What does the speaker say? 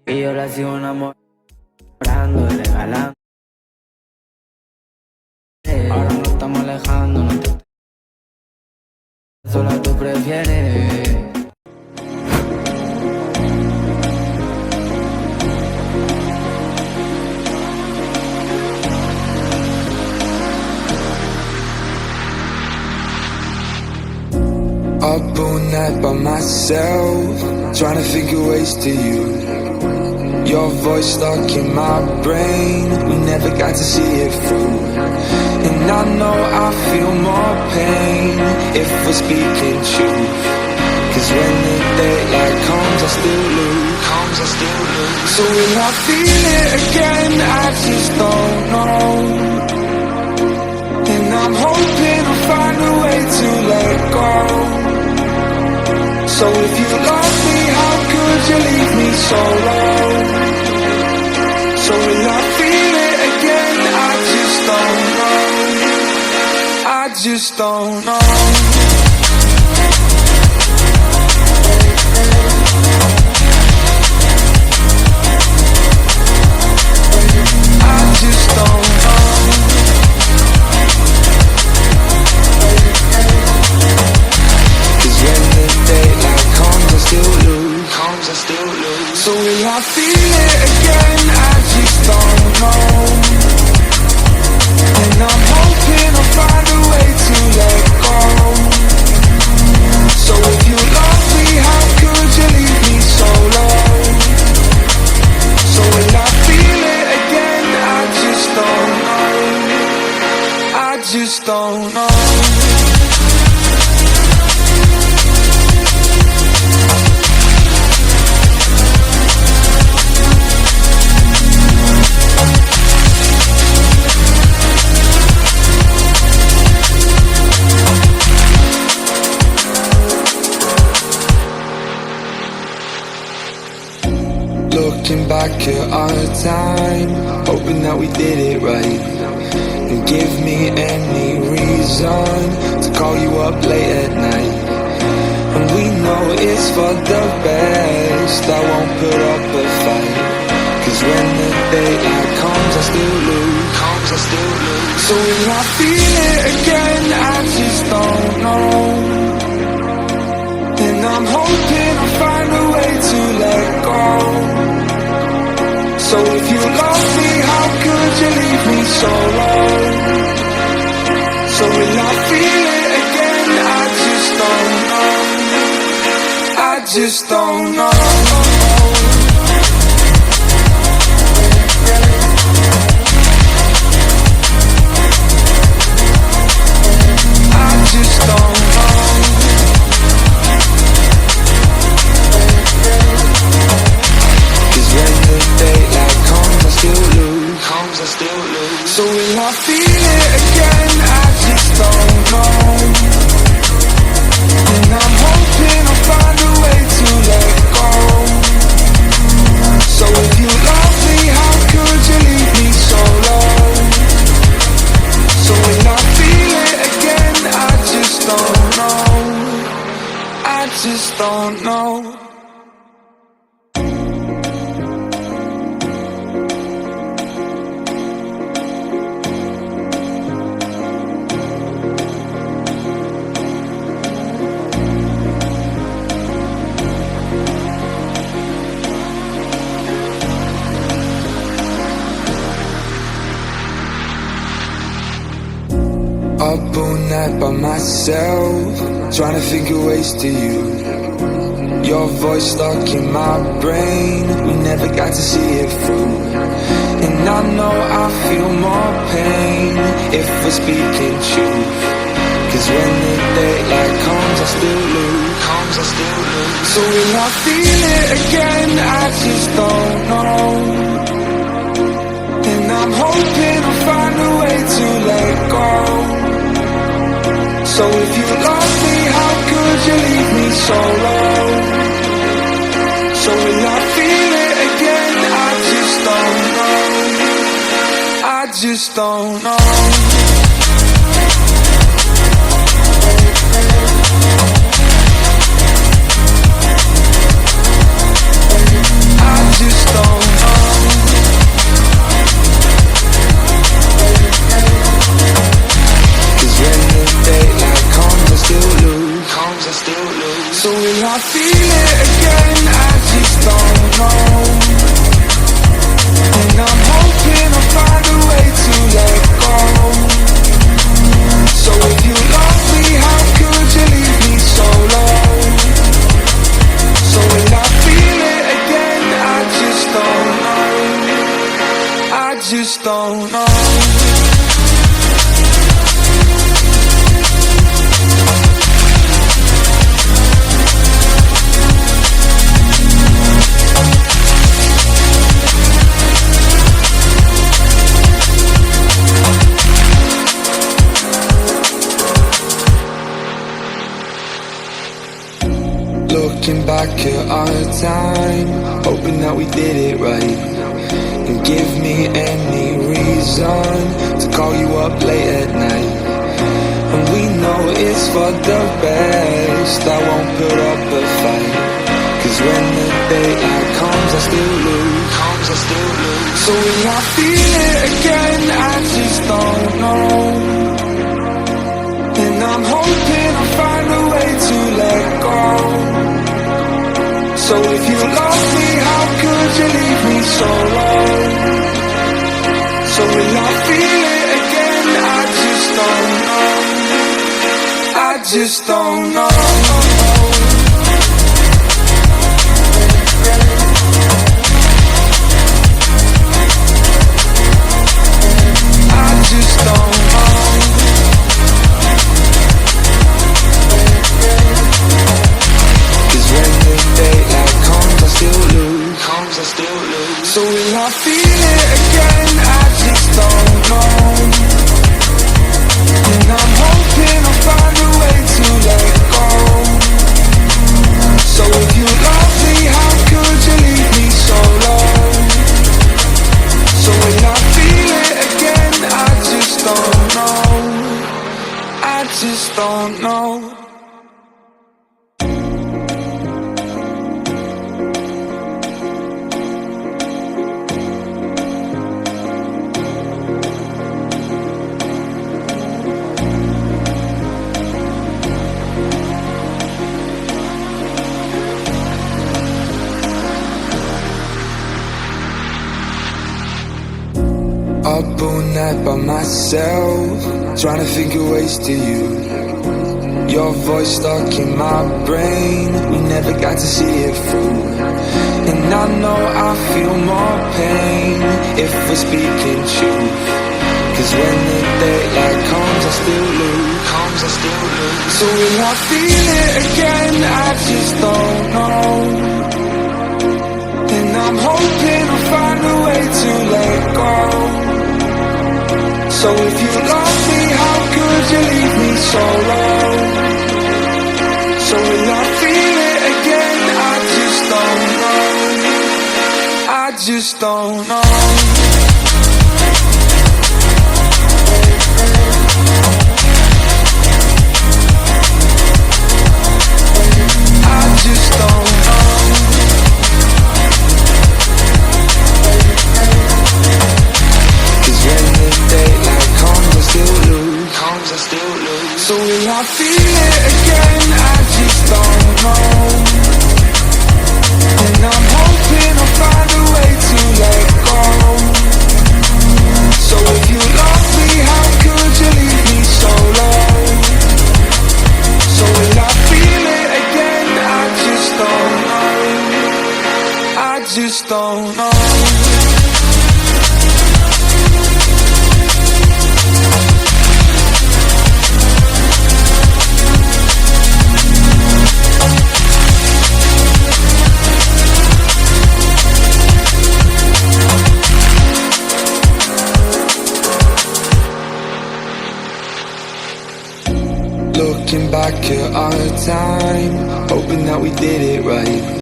Y yo la sigo enamorando, regalando. Ahora nos estamos alejando, no te... Sola tú prefieres. Up all night by myself, trying to figure ways to you. Your voice stuck in my brain, we never got to see it through. And I know I feel more pain if we're speaking truth. Cause when the daylight comes I still lose. So will I feel it again? I just don't know. And I'm hoping I'll find a way to let go. So if you love me, how could you leave me so low? So will I feel it again? I just don't know. I just don't know. I just don't know. Cause when the daylight comes I still lose. So will I feel it again? I just don't know. And I'm hoping I'll find a way to let go. So if you love me, how could you leave me so low? So will I feel it again? I just don't know. I just don't know. Looking back at our time, hoping that we did it right. And give me any reason to call you up late at night. And we know it's for the best, I won't put up a fight. Cause when the daylight comes I still lose. So will I feel it again? I just don't know. And I'm hoping I'll find a way to let go. So if you love me, how could you leave me so low? So will I feel it again? I just don't know. I just don't know. I just don't know. Cause when the daylight comes I still lose. So will I feel it again? I just don't know. And I'm hoping I'll find a way to let go. So if you love me, how could you leave me so low? So will I feel it again? I just don't know. I just don't know. Up all night by myself, trying to figure ways to you. Your voice stuck in my brain, we never got to see it through. And I know I feel more pain if we're speaking truth. Cause when the daylight comes I still lose. So will I feel it again? I just don't know. And I'm hoping I'll find a way to let go. So if you love me, how could you leave me so low? So will I feel it again? I just don't know. I just don't know. I just don't will I feel it again? I just don't know. And I'm hoping I'll find a way to let go. So if you love me, how could you leave me so low? So will I feel it again? I just don't know. I just don't know. Looking back at our time, hoping that we did it right, and give me any reason to call you up late at night. And we know it's for the best, I won't put up a fight, cause when the daylight comes I still lose. So will I feel it again? I just don't know. And I'm hoping I'll find a way to let go. So if you love me, how could you leave me so low? So will I feel it again? I just don't know. I just don't know. I just don't know. Cause when the daylight comes I still lose. So will I feel it again? I just don't know. And I'm hoping I'll find a way to let go. So if you love me, how could you leave me so low? So will I feel it again? I just don't know. I just don't know. Up all night by myself, trying to think of ways to you. Your voice stuck in my brain, we never got to see it through. And I know I feel more pain if we're speaking truth. Cause when the daylight comes I still lose. So will I feel it again? I just don't know. And I'm hoping I'll find a way to let go. So if you love me, how could you leave me so low? So will I feel it again? I just don't know. I just don't know. I just don't know. Cause when the daylight comes I still lose. So will I feel it again? I just don't know. And I'm hoping I'll find a way to let go. So if you love me, how could you leave me so low? So will I feel it again? I just don't know. I just don't know. Looking back at our time, hoping that we did it right.